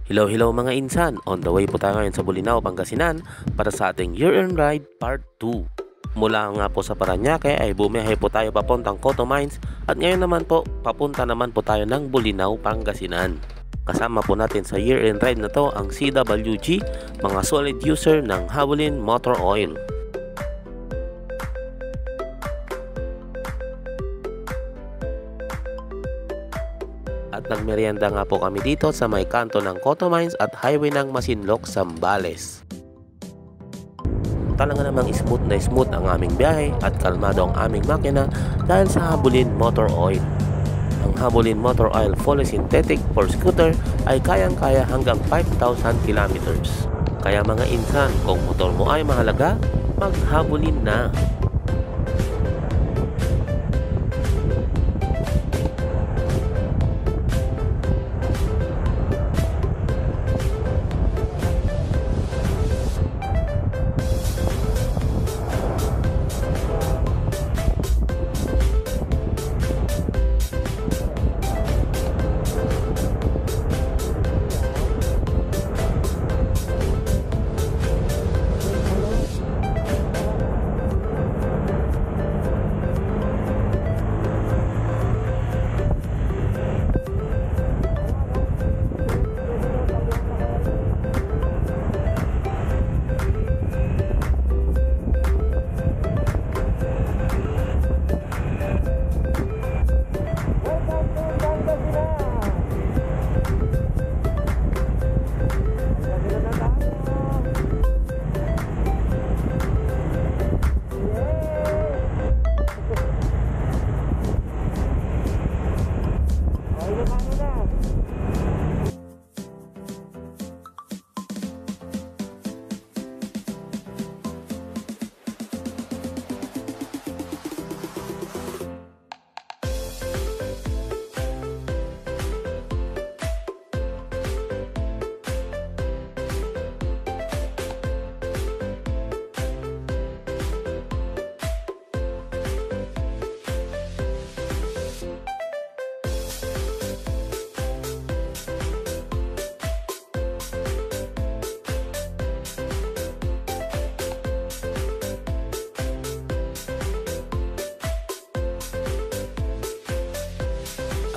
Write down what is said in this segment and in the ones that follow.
Hello, hello mga insan! On the way po tayo ngayon sa Bolinao, Pangasinan para sa ating year-end ride part 2. Mula nga po sa Parañaque ay bumiyahe po tayo papuntang Coto Mines at ngayon naman po papunta naman po tayo ng Bolinao, Pangasinan. Kasama po natin sa year-end ride na to ang CWG, mga solid user ng Javelin Motor Oil. At nagmerienda nga po kami dito sa may kanto ng Coto Mines at highway ng Masinloc, Zambales. Talaga namang smooth na smooth ang aming biyahe at kalmado ang aming makina dahil sa Javelin Motor Oil. Ang Javelin Motor Oil fully synthetic for scooter ay kayang-kaya hanggang 5,000 kilometers. Kaya mga insan, kung motor mo ay mahalaga, mag-Javelin na!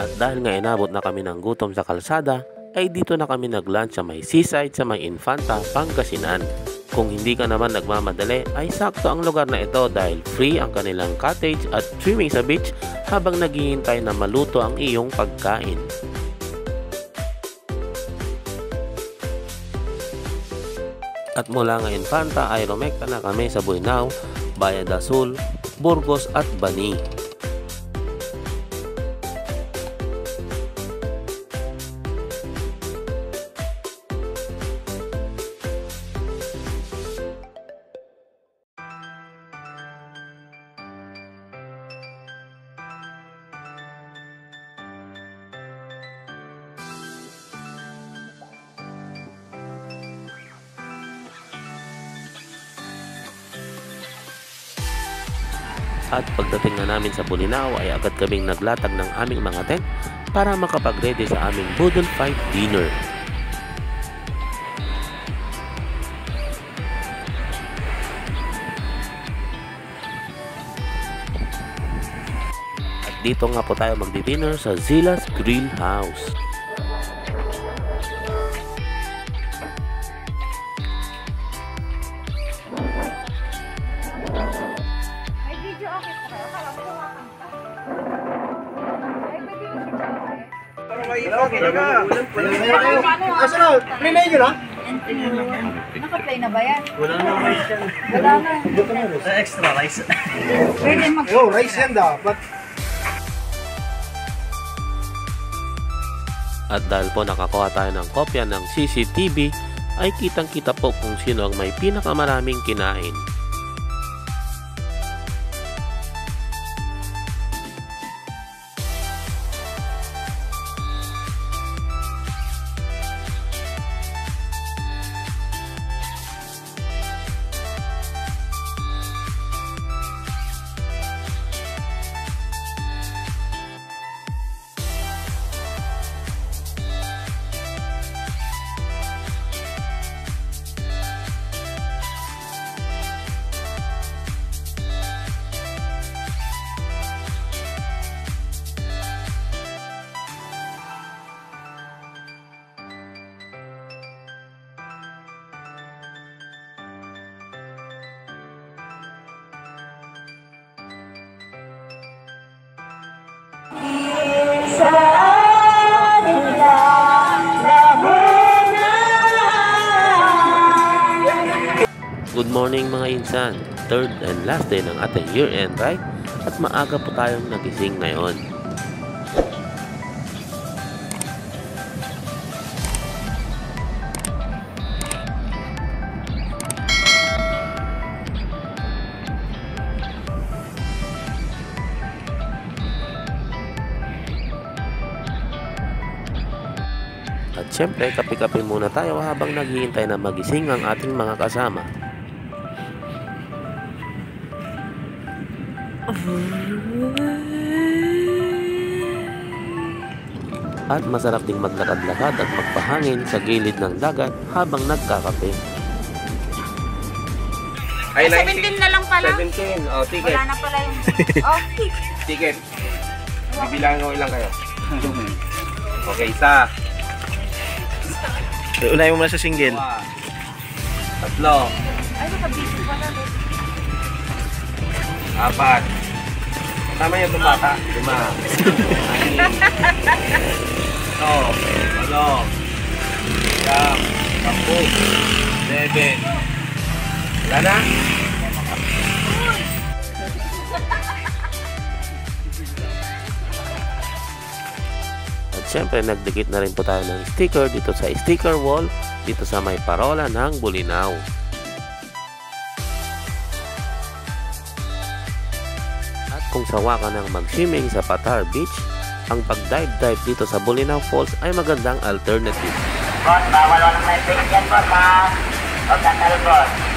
At dahil nga inabot na kami ng gutom sa kalsada, ay dito na kami nag-lunch sa may seaside sa may Infanta, Pangasinan. Kung hindi ka naman nagmamadali, ay sakto ang lugar na ito dahil free ang kanilang cottage at swimming sa beach habang naghihintay na maluto ang iyong pagkain. At mula nga Infanta ay rumekta na kami sa Bolinao, Bayad Azul, Burgos at Bani. At pagdating na namin sa Bolinao ay agad kaming naglatag ng aming mga tent para makapag-ready sa aming Boodle Fight dinner. At dito nga po tayo magdi-dinner sa Zilla's Grill House. Naka-play na ba yan? Wala na rice yan. Wala na. Extra rice. Pwede mag- rice yan dapat. At dahil po nakakuha tayo ng kopya ng CCTV, ay kitang-kita po kung sino ang may pinakamaraming kinain. morning mga insan, third and last day ng ating year-end ride at maaga po tayong nagising ngayon. At syempre, kape-kape muna tayo habang naghihintay na magising ang ating mga kasama. At masarap ding maglakad-lakad at magpahangin sa gilid ng dagat habang nagkakape. Ay, 17 na lang pala. 17. Oh, ticket. Wala na pala yung... Oh, Ticket. Bibilangin ko ilang kayo. Okay, isa. Unahin mo muna sa single. Dua. Tatlo. ay, nakabisi pala. Apat. Tama yung bata. 5. 6. 7. 7. Wala na? At syempre, nagdikit na rin po tayo ng sticker dito sa sticker wall dito sa may parola ng Bolinao. At kung sawa ka ng mag-swimming sa Patar Beach, ang pag-dive-dive dito sa Bolinao Falls ay magandang alternative. Boss, bawal walang may fake yan, boss, ha? Huwag na talbot.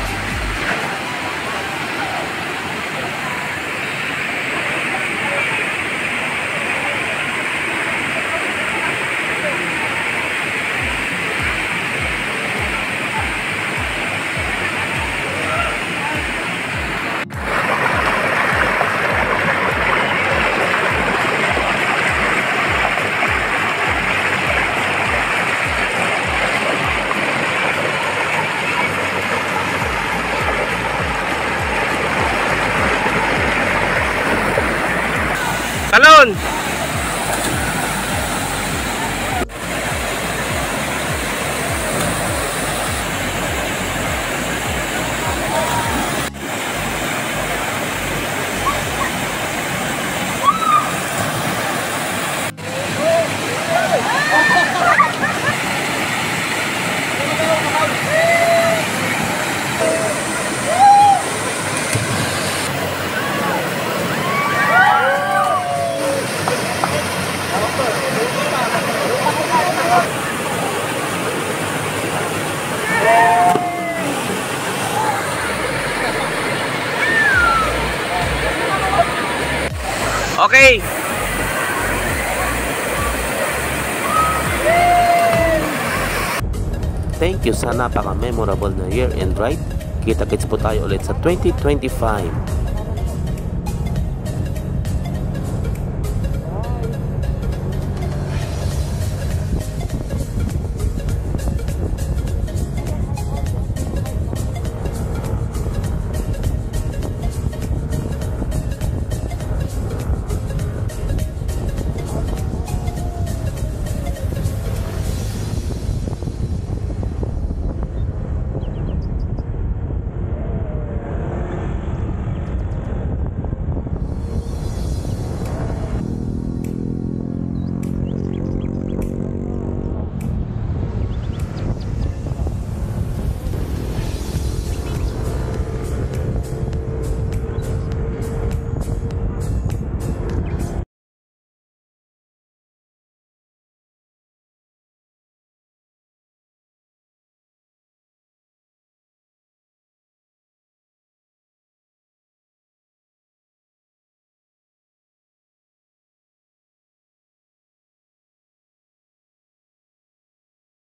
Talon! Okay. Thank you sa napaka-memorable na year-end ride. Kita-kits po tayo ulit sa 2025.